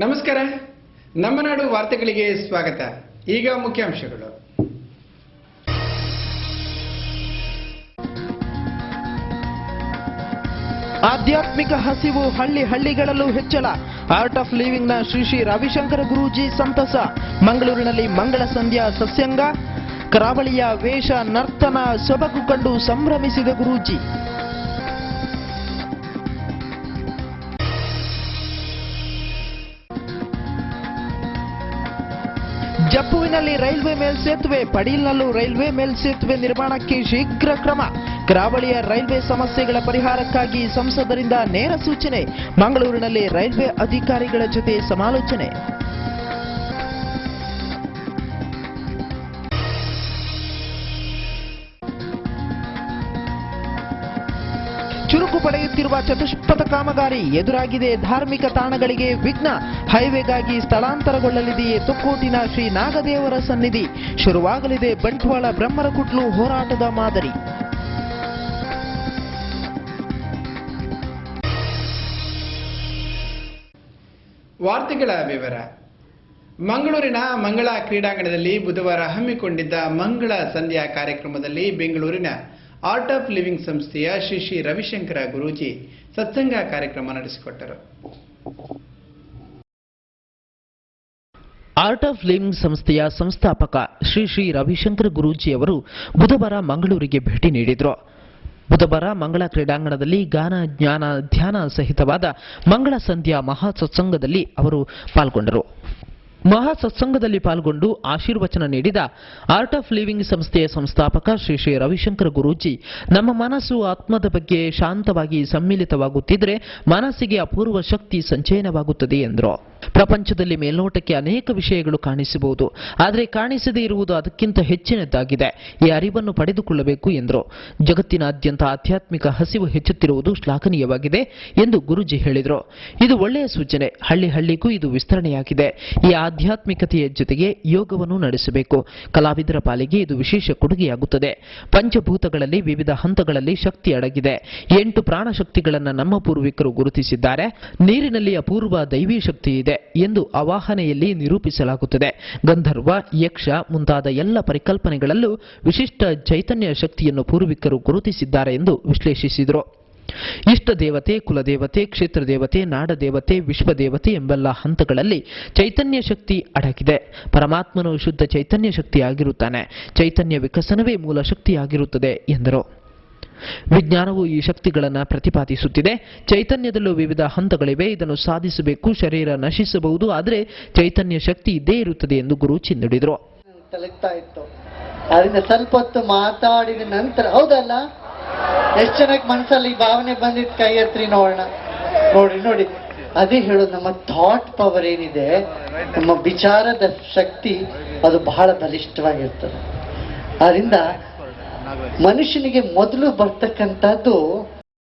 ನಮಸ್ಕಾರ. ನಮ್ಮ ನಾಡು ವಾರ್ತೆಗಳಿಗೆ ಸ್ವಾಗತ. ಈಗ ಮುಖ್ಯಾಂಶಗಳು. ಆಧ್ಯಾತ್ಮಿಕ ಹಸಿವು ಹಳ್ಳಿಗಳಲ್ಲೂ ಹೆಚ್ಚಳ. ಆರ್ಟ್ ಆಫ್ ಲಿವಿಂಗ್ನ ಶ್ರೀ ರವಿಶಂಕರ ಗುರೂಜಿ ಸಂತಸ. ಮಂಗಳೂರಿನಲ್ಲಿ ಮಂಗಳ ಸಂಧ್ಯಾ ಸತ್ಸಂಗ. ಕರಾವಳಿಯ ವೇಷ ನರ್ತನ ಸೊಬಗು ಕಂಡು ಸಂಭ್ರಮಿಸಿದ ಗುರೂಜಿ. ಜಪ್ಪುವಿನಲ್ಲಿ ರೈಲ್ವೆ ಮೇಲ್ಸೇತುವೆ, ಪಡೀಲ್ನಲ್ಲೂ ರೈಲ್ವೆ ಮೇಲ್ಸೇತುವೆ ನಿರ್ಮಾಣಕ್ಕೆ ಶೀಘ್ರ ಕ್ರಮ. ಕರಾವಳಿಯ ರೈಲ್ವೆ ಸಮಸ್ಯೆಗಳ ಪರಿಹಾರಕ್ಕಾಗಿ ಸಂಸದರಿಂದ ನೇರ ಸೂಚನೆ. ಮಂಗಳೂರಿನಲ್ಲಿ ರೈಲ್ವೆ ಅಧಿಕಾರಿಗಳ ಜೊತೆ ಸಮಾಲೋಚನೆ. ಚುರುಕು ಪಡೆಯುತ್ತಿರುವ ಚತುಷ್ಪಥ ಕಾಮಗಾರಿ. ಎದುರಾಗಿದೆ ಧಾರ್ಮಿಕ ತಾಣಗಳಿಗೆ ವಿಘ್ನ. ಹೈವೇಗಾಗಿ ಸ್ಥಳಾಂತರಗೊಳ್ಳಲಿದೆಯೇ ತುಕ್ಕೋಟಿನ ಶ್ರೀ ನಾಗದೇವರ ಸನ್ನಿಧಿ. ಶುರುವಾಗಲಿದೆ ಬಂಟ್ವಾಳ ಬ್ರಹ್ಮರಕುಟ್ಲು ಹೋರಾಟದ ಮಾದರಿ. ವಾರ್ತೆಗಳ ವಿವರ. ಮಂಗಳೂರಿನ ಮಂಗಳ ಕ್ರೀಡಾಂಗಣದಲ್ಲಿ ಬುಧವಾರ ಹಮ್ಮಿಕೊಂಡಿದ್ದ ಮಂಗಳ ಸಂಧ್ಯಾ ಕಾರ್ಯಕ್ರಮದಲ್ಲಿ ಬೆಂಗಳೂರಿನ ಆರ್ಟ್ ಆಫ್ ಲಿವಿಂಗ್ ಸಂಸ್ಥೆಯ ಶ್ರೀ ರವಿಶಂಕರ ಗುರೂಜಿ ಸತ್ಸಂಗ ಕಾರ್ಯಕ್ರಮ ನಡೆಸಿಕೊಟ್ಟರು. ಆರ್ಟ್ ಆಫ್ ಲಿವಿಂಗ್ ಸಂಸ್ಥೆಯ ಸಂಸ್ಥಾಪಕ ಶ್ರೀ ರವಿಶಂಕರ ಗುರೂಜಿ ಅವರು ಬುಧವಾರ ಮಂಗಳೂರಿಗೆ ಭೇಟಿ ನೀಡಿದರು. ಬುಧವಾರ ಮಂಗಳ ಕ್ರೀಡಾಂಗಣದಲ್ಲಿ ಗಾನ ಜ್ಞಾನ ಧ್ಯಾನ ಸಹಿತವಾದ ಮಂಗಳ ಸಂಧ್ಯಾ ಮಹಾ ಸತ್ಸಂಗದಲ್ಲಿ ಅವರು ಪಾಲ್ಗೊಂಡರು. ಮಹಾ ಸತ್ಸಂಗದಲ್ಲಿ ಪಾಲ್ಗೊಂಡು ಆಶೀರ್ವಚನ ನೀಡಿದ ಆರ್ಟ್ ಆಫ್ ಲಿವಿಂಗ್ ಸಂಸ್ಥೆಯ ಸಂಸ್ಥಾಪಕ ಶ್ರೀ ರವಿಶಂಕರ ಗುರೂಜಿ, ನಮ್ಮ ಮನಸ್ಸು ಆತ್ಮದ ಬಗ್ಗೆ ಶಾಂತವಾಗಿ ಸಮ್ಮಿಲಿತವಾಗುತ್ತಿದ್ರೆ ಮನಸ್ಸಿಗೆ ಅಪೂರ್ವ ಶಕ್ತಿ ಸಂಚಯನವಾಗುತ್ತದೆ ಎಂದರು. ಪ್ರಪಂಚದಲ್ಲಿ ಮೇಲ್ನೋಟಕ್ಕೆ ಅನೇಕ ವಿಷಯಗಳು ಕಾಣಿಸಬಹುದು, ಆದರೆ ಕಾಣಿಸದೇ ಇರುವುದು ಅದಕ್ಕಿಂತ ಹೆಚ್ಚಿನದ್ದಾಗಿದೆ. ಈ ಅರಿವನ್ನು ಪಡೆದುಕೊಳ್ಳಬೇಕು ಎಂದರು. ಜಗತ್ತಿನಾದ್ಯಂತ ಆಧ್ಯಾತ್ಮಿಕ ಹಸಿವು ಹೆಚ್ಚುತ್ತಿರುವುದು ಶ್ಲಾಘನೀಯವಾಗಿದೆ ಎಂದು ಗುರೂಜಿ ಹೇಳಿದರು. ಇದು ಒಳ್ಳೆಯ ಸೂಚನೆ. ಹಳ್ಳಿಗೂ ಇದು ವಿಸ್ತರಣೆಯಾಗಿದೆ. ಈ ಆಧ್ಯಾತ್ಮಿಕತೆಯ ಜೊತೆಗೆ ಯೋಗವನ್ನು ನಡೆಸಬೇಕು. ಕಲಾವಿದರ ಪಾಲಿಗೆ ಇದು ವಿಶೇಷ ಕೊಡುಗೆಯಾಗುತ್ತದೆ. ಪಂಚಭೂತಗಳಲ್ಲಿ ವಿವಿಧ ಹಂತಗಳಲ್ಲಿ ಶಕ್ತಿ ಅಡಗಿದೆ. 8 ಪ್ರಾಣಶಕ್ತಿಗಳನ್ನು ನಮ್ಮ ಪೂರ್ವಿಕರು ಗುರುತಿಸಿದ್ದಾರೆ. ನೀರಿನಲ್ಲಿ ಅಪೂರ್ವ ದೈವೀ ಶಕ್ತಿ ಇದೆ ಎಂದು ಅವಾಹನೆಯಲ್ಲಿ ನಿರೂಪಿಸಲಾಗುತ್ತದೆ. ಗಂಧರ್ವ, ಯಕ್ಷ ಮುಂತಾದ ಎಲ್ಲ ಪರಿಕಲ್ಪನೆಗಳಲ್ಲೂ ವಿಶಿಷ್ಟ ಚೈತನ್ಯ ಶಕ್ತಿಯನ್ನು ಪೂರ್ವಿಕರು ಗುರುತಿಸಿದ್ದಾರೆ ಎಂದು ವಿಶ್ಲೇಷಿಸಿದರು. ಇಷ್ಟ ದೇವತೆ, ಕುಲದೇವತೆ, ಕ್ಷೇತ್ರ ದೇವತೆ, ನಾಡದೇವತೆ, ವಿಶ್ವದೇವತೆ ಎಂಬೆಲ್ಲ ಹಂತಗಳಲ್ಲಿ ಚೈತನ್ಯ ಶಕ್ತಿ ಅಡಗಿದೆ. ಪರಮಾತ್ಮನು ಶುದ್ಧ ಚೈತನ್ಯ ಶಕ್ತಿಯಾಗಿರುತ್ತಾನೆ. ಚೈತನ್ಯ ವಿಕಸನವೇ ಮೂಲ ಶಕ್ತಿಯಾಗಿರುತ್ತದೆ ಎಂದರು. ವಿಜ್ಞಾನವು ಈ ಶಕ್ತಿಗಳನ್ನು ಪ್ರತಿಪಾದಿಸುತ್ತಿದೆ. ಚೈತನ್ಯದಲ್ಲೂ ವಿವಿಧ ಹಂತಗಳಿವೆ. ಇದನ್ನು ಸಾಧಿಸಬೇಕು. ಶರೀರ ನಶಿಸಬಹುದು, ಆದರೆ ಚೈತನ್ಯ ಶಕ್ತಿ ಇದ್ದೇ ಇರುತ್ತದೆ ಎಂದು ಗುರೂಜಿ ನುಡಿದರು. ಅದರಿಂದ ಸ್ವಲ್ಪ ಹೊತ್ತು ಮಾತಾಡಿದ ನಂತರ ಹೌದಲ್ಲ, ಎಷ್ಟು ಜನಕ್ಕೆ ಮನಸ್ಸಲ್ಲಿ ಭಾವನೆ ಬಂದಿತ್ತು? ಕೈ ಎತ್ರಿ ನೋಡೋಣ. ನೋಡಿ ಅದೇ ಹೇಳೋದು, ನಮ್ಮ ಥಾಟ್ ಪವರ್ ಏನಿದೆ, ನಮ್ಮ ವಿಚಾರದ ಶಕ್ತಿ, ಅದು ಬಹಳ ಬಲಿಷ್ಠವಾಗಿರ್ತದೆ. ಅದರಿಂದ ಮನುಷ್ಯನಿಗೆ ಮೊದಲು ಬರ್ತಕ್ಕಂಥದ್ದು